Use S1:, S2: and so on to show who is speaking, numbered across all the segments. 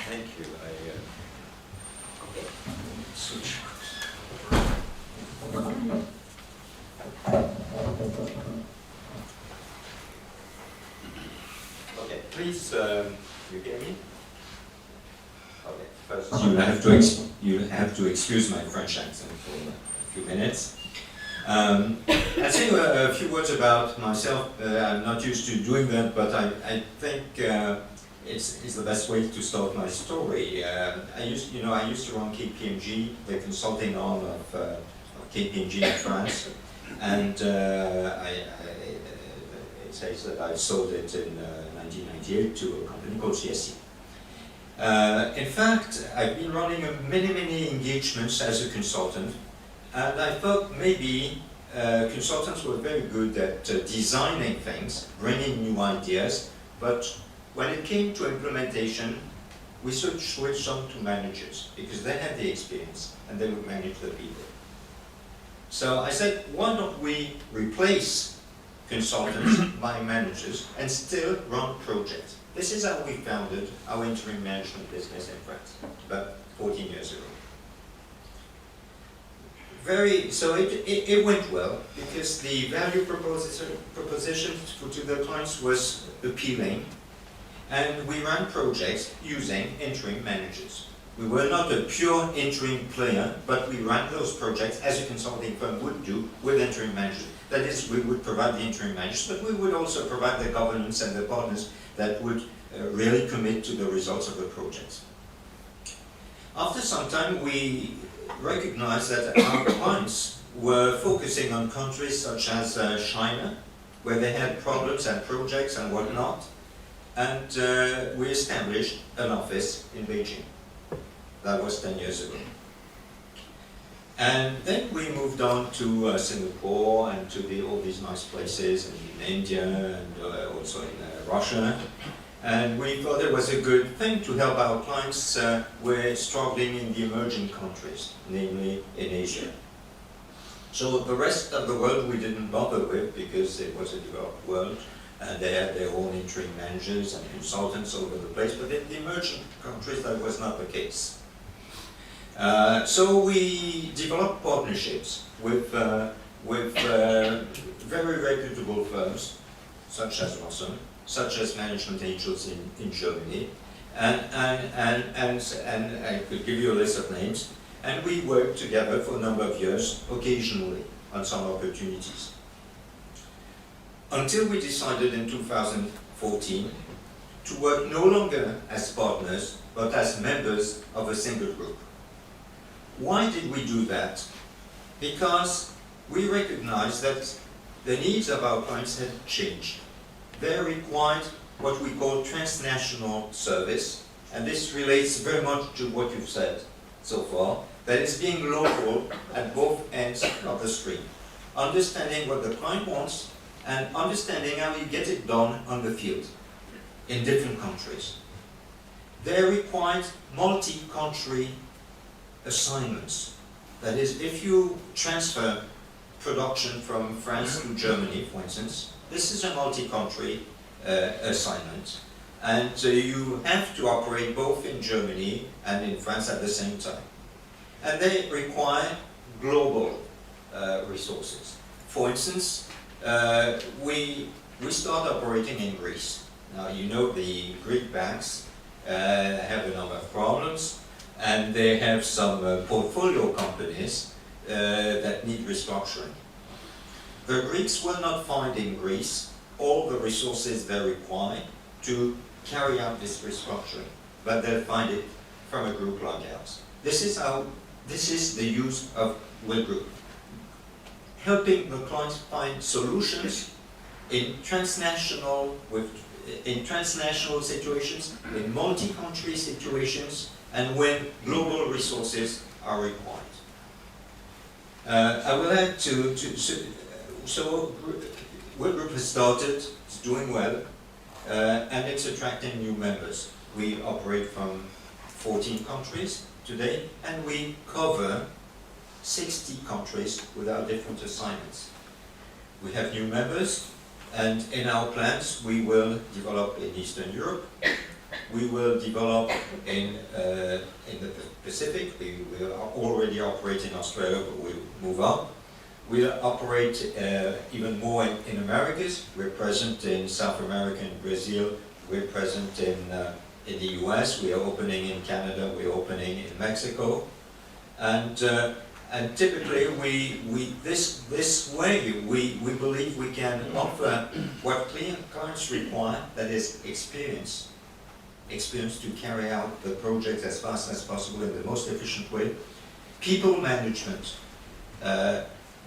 S1: Thank you. Okay. Switch. Okay, please, you hear me? Okay, first you have to excuse my French accent for a few minutes. I'll say a few words about myself. I'm not used to doing that, but I think it's the best way to start my story. I used to run KPMG, the consulting arm of KPMG in France, and it says that I sold it in 1998 to a company called CSC. In fact, I've been running many engagements as a consultant, and I thought maybe consultants were very good at designing things, bringing new ideas, but when it came to implementation, we switched on to managers, because they had the experience, and they would manage the people. So I said, why don't we replace consultants by managers and still run projects? This is how we founded our interim management business in France, about 14 years ago. So it went well, because the value proposition to the clients was appealing, and we ran projects using interim managers. We were not a pure interim player, but we ran those projects as a consulting firm would do with interim managers. That is, we would provide the interim managers, but we would also provide the governance and the partners that would really commit to the results of the projects. After some time, we recognized that our clients were focusing on countries such as China, where they had problems and projects and whatnot, and we established an office in Beijing. That was 10 years ago. And then we moved on to Singapore and to all these nice places in India and also in Russia. And we thought it was a good thing to help our clients who were struggling in the emerging countries, namely in Asia. So the rest of the world we didn't bother with, because it was a developed world, and they had their own interim managers and consultants all over the place, but in the emerging countries that was not the case. So we developed partnerships with very reputable firms, such as Watson, such as Management Angels in Germany, and I could give you a list of names, and we worked together for a number of years, occasionally, on some opportunities. Until we decided in 2014 to work no longer as partners, but as members of a single group. Why did we do that? Because we recognized that the needs of our clients had changed. They required what we call transnational service, and this relates very much to what you've said so far, that is being local at both ends of the stream. Understanding what the client wants and understanding how you get it done on the field in different countries. They required multi-country assignments. That is, if you transfer production from France to Germany, for instance, this is a multi-country assignment, and you have to operate both in Germany and in France at the same time. And they require global resources. For instance, we start operating in Greece. Now, you know the Greek banks have a number of problems, and they have some portfolio companies that need restructuring. The Greeks will not find in Greece all the resources they require to carry out this restructuring, but they'll find it from a group like ours. This is the use of Will Group. Helping the clients find solutions in transnational situations, in multi-country situations, and when global resources are required. I will add so Will Group has started, it's doing well, and it's attracting new members. We operate from 14 countries today, and we cover 60 countries with our different assignments. We have new members, and in our plans we will develop in Eastern Europe, we will develop in the Pacific. We are already operating in Australia, but we'll move on. We'll operate even more in Americas. We're present in South America and Brazil. We're present in the US. We are opening in Canada. We're opening in Mexico. And typically, this way, we believe we can offer what clients require, that is experience to carry out the project as fast as possible in the most efficient way. People management,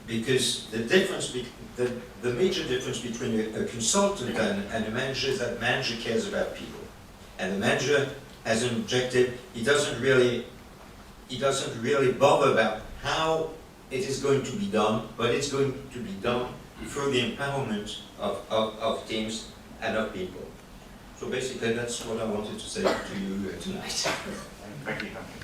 S1: because the major difference between a consultant and a manager is that the manager cares about people, and the manager has an objective. He doesn't really bother about how it is going to be done, but it's going to be done through the empowerment of teams and of people. So basically, that's what I wanted to say to you tonight.
S2: Thank you.